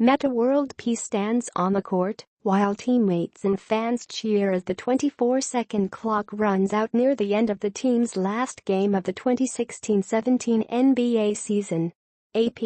Metta World Peace stands on the court, while teammates and fans cheer as the 24-second clock runs out near the end of the team's last game of the 2016-17 NBA season. AP.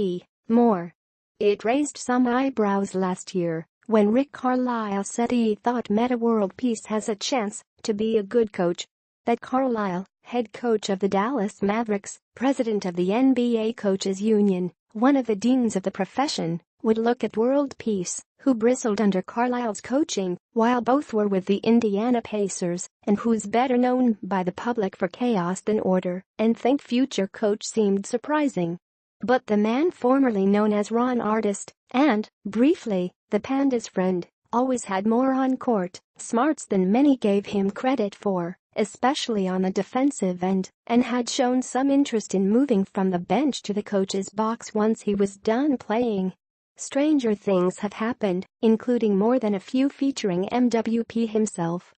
More. It raised some eyebrows last year when Rick Carlisle said he thought Metta World Peace has a chance to be a good coach. That Carlisle, head coach of the Dallas Mavericks, president of the NBA Coaches Union, one of the deans of the profession, would look at World Peace, who bristled under Carlisle's coaching while both were with the Indiana Pacers and who's better known by the public for chaos than order, and think future coach seemed surprising. But the man formerly known as Ron Artest and, briefly, the Panda's friend, always had more on-court smarts than many gave him credit for, especially on the defensive end, and had shown some interest in moving from the bench to the coach's box once he was done playing. Stranger things have happened, including more than a few featuring MWP himself.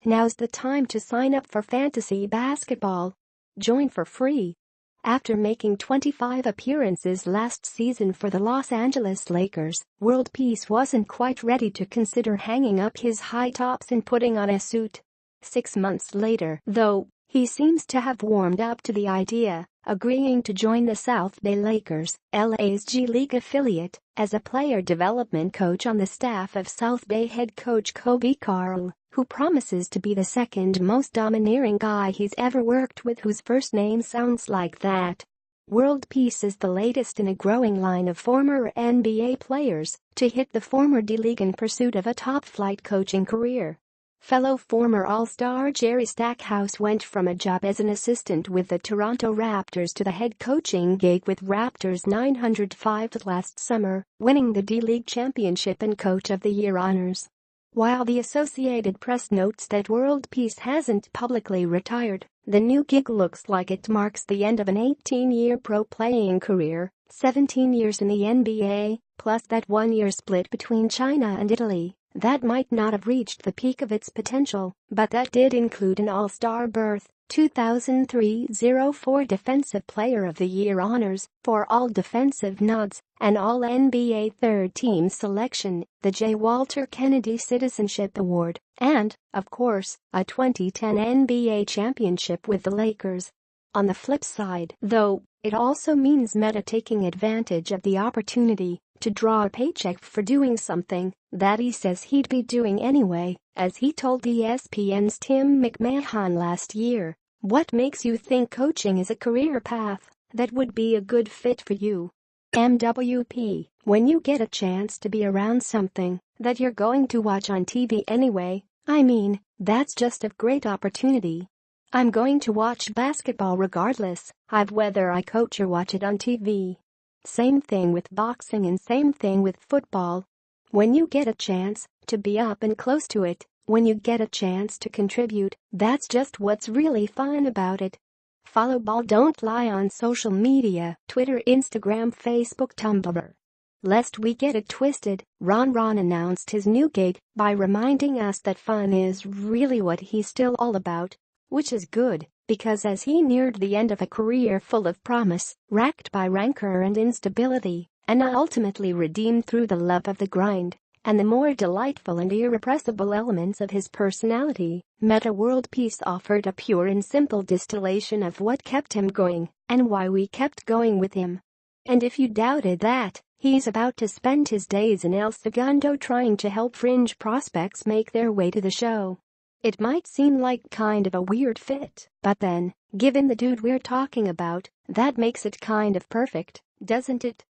Now's the time to sign up for fantasy basketball. Join for free. After making 25 appearances last season for the Los Angeles Lakers, World Peace wasn't quite ready to consider hanging up his high tops and putting on a suit. 6 months later, though, he seems to have warmed up to the idea, agreeing to join the South Bay Lakers, LA's G League affiliate, as a player development coach on the staff of South Bay head coach Rick Carlisle, who promises to be the second most domineering guy he's ever worked with whose first name sounds like that. World Peace is the latest in a growing line of former NBA players to hit the former D-League in pursuit of a top-flight coaching career. Fellow former All-Star Jerry Stackhouse went from a job as an assistant with the Toronto Raptors to the head coaching gig with Raptors 905 last summer, winning the D-League championship and Coach of the Year honors. While the Associated Press notes that World Peace hasn't publicly retired, the new gig looks like it marks the end of an 18-year pro-playing career, 17 years in the NBA, plus that 1-year split between China and Italy. That might not have reached the peak of its potential, but that did include an All-Star berth, 2003-04 Defensive Player of the Year honors, 4 All-Defensive nods, an All-NBA third-team selection, the J. Walter Kennedy Citizenship Award, and, of course, a 2010 NBA championship with the Lakers. On the flip side, though, it also means Metta taking advantage of the opportunity to draw a paycheck for doing something that he says he'd be doing anyway, as he told ESPN's Tim McMahon last year. What makes you think coaching is a career path that would be a good fit for you? MWP, when you get a chance to be around something that you're going to watch on TV anyway, I mean, that's just a great opportunity. I'm going to watch basketball regardless of whether I coach or watch it on TV. Same thing with boxing and same thing with football. When you get a chance to be up and close to it, when you get a chance to contribute, that's just what's really fun about it. Follow Ball Don't Lie on social media, Twitter, Instagram, Facebook, Tumblr. Lest we get it twisted, Ron announced his new gig by reminding us that fun is really what he's still all about, which is good. Because as he neared the end of a career full of promise, racked by rancor and instability, and ultimately redeemed through the love of the grind and the more delightful and irrepressible elements of his personality, Metta World Peace offered a pure and simple distillation of what kept him going and why we kept going with him. And if you doubted that, he's about to spend his days in El Segundo trying to help fringe prospects make their way to the show. It might seem like kind of a weird fit, but then, given the dude we're talking about, that makes it kind of perfect, doesn't it?